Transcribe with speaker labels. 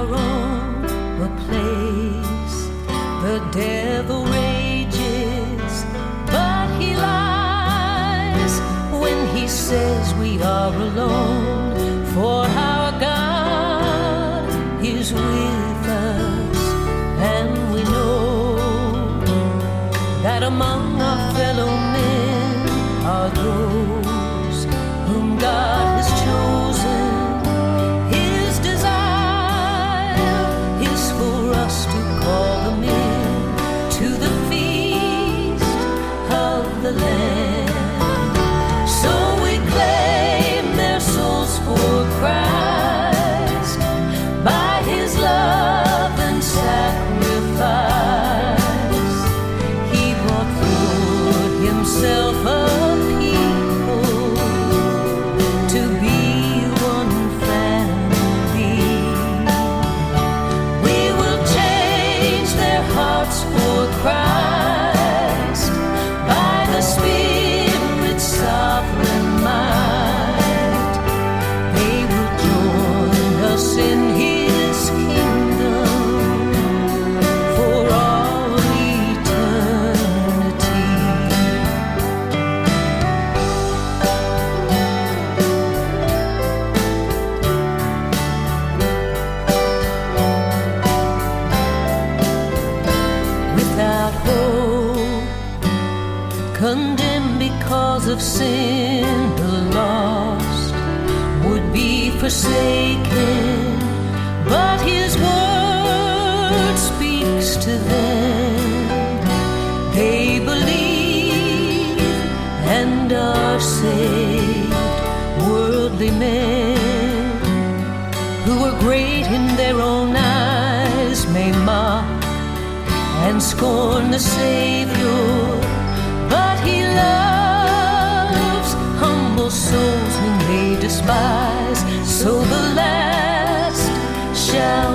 Speaker 1: our own a place. The devil rages, but he lies when he says we are alone. For our God is with us, and we know that among our fellow men are those whom God has chosen. His desire is for us to call them in to the feast of the Lamb. So we claim their souls for Christ by His love and sacrifice. He brought forth Himself a people to be one family. We will change their hearts for Christ by the Spirit's sovereign might. They will join us in His kingdom for all eternity. Without hope, condemned because of sin, the lost would be forsaken, but His word speaks to them. They believe and are saved. Worldly men who are great in their own eyes may mock and scorn the Savior, but He loves humble souls whom they despise. So the last shall